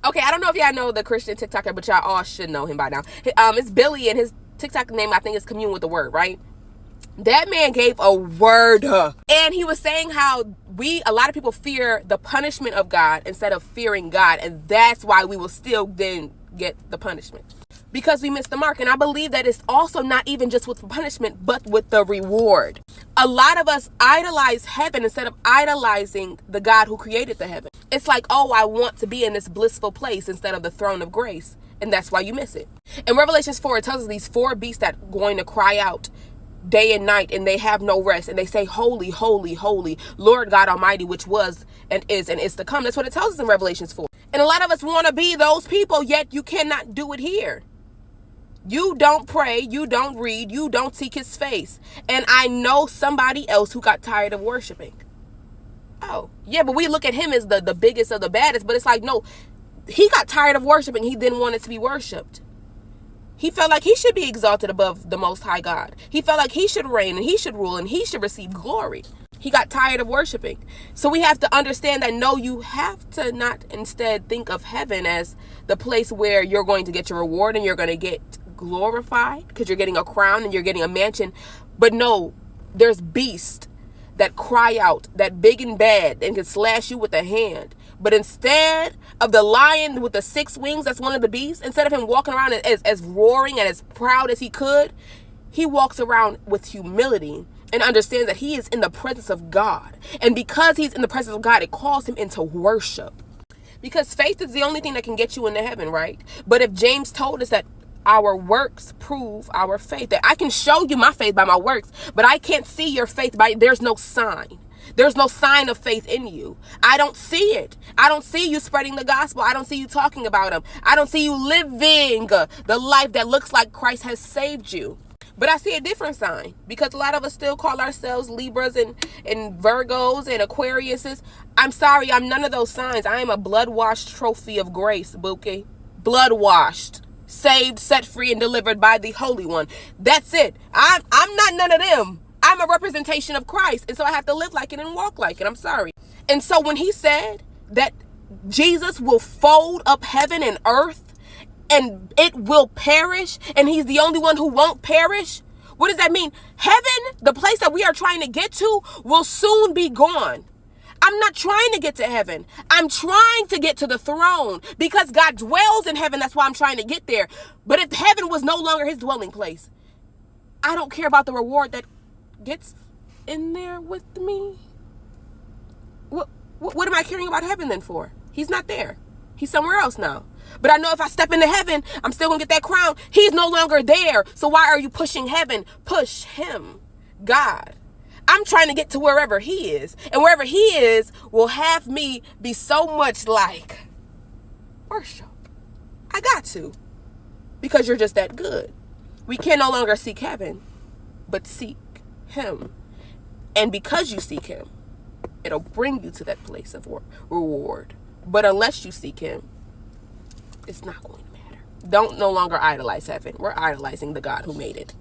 Okay, I don't know if y'all know the Christian TikToker, but y'all all should know him by now. It's Billy, and his TikTok name, I think, is Commune with the Word, right? That man gave a word. And he was saying how a lot of people fear the punishment of God instead of fearing God. And that's why we will still then get the punishment. Because we missed the mark. And I believe that it's also not even just with the punishment, but with the reward. A lot of us idolize heaven instead of idolizing the God who created the heaven. It's like, oh, I want to be in this blissful place instead of the throne of grace. And that's why you miss it. In Revelations 4, it tells us these 4 beasts that are going to cry out day and night, and they have no rest, and they say, holy, holy, holy, Lord God Almighty, which was and is to come. That's what it tells us in Revelations 4. And a lot of us want to be those people, yet you cannot do it here. You don't pray, you don't read, you don't seek his face. And I know somebody else who got tired of worshiping. Oh, yeah, but we look at him as the biggest of the baddest, but it's like, no, he got tired of worshiping. He didn't want it to be worshiped. He felt like he should be exalted above the Most High God. He felt like he should reign and he should rule and he should receive glory. He got tired of worshiping. So we have to understand that, no, you have to not instead think of heaven as the place where you're going to get your reward and you're going to get glorified because you're getting a crown and you're getting a mansion. But no, there's beasts that cry out, that big and bad, and can slash you with a hand. But instead of the lion with the 6 wings, that's one of the beasts, instead of him walking around as roaring and as proud as he could, he walks around with humility and understands that he is in the presence of God. And because he's in the presence of God, it calls him into worship. Because faith is the only thing that can get you into heaven, right? But if James told us that our works prove our faith, that I can show you my faith by my works, but I can't see your faith there's no sign. There's no sign of faith in you. I don't see it. I don't see you spreading the gospel. I don't see you talking about him. I don't see you living the life that looks like Christ has saved you. But I see a different sign, because a lot of us still call ourselves Libras and Virgos and Aquariuses. I'm sorry, I'm none of those signs. I am a blood-washed trophy of grace, Bookie. Blood-washed, saved, set free, and delivered by the Holy One. That's it. I'm not none of them. I'm a representation of Christ, and so I have to live like it and walk like it. I'm sorry. And so when he said that Jesus will fold up heaven and earth and it will perish, and he's the only one who won't perish, what does that mean? Heaven, the place that we are trying to get to, will soon be gone. I'm not trying to get to heaven. I'm trying to get to the throne because God dwells in heaven. That's why I'm trying to get there. But if heaven was no longer his dwelling place, I don't care about the reward that gets in there with me. What am I caring about heaven then for? He's not there. He's somewhere else now. But I know if I step into heaven, I'm still gonna get that crown. He's no longer there. So why are you pushing heaven? Push him, God. I'm trying to get to wherever he is. And wherever he is will have me be so much like worship. I got to. Because you're just that good. We can no longer seek heaven, but seek him. And because you seek him, it'll bring you to that place of reward. But unless you seek him, it's not going to matter. Don't no longer idolize heaven. We're idolizing the God who made it.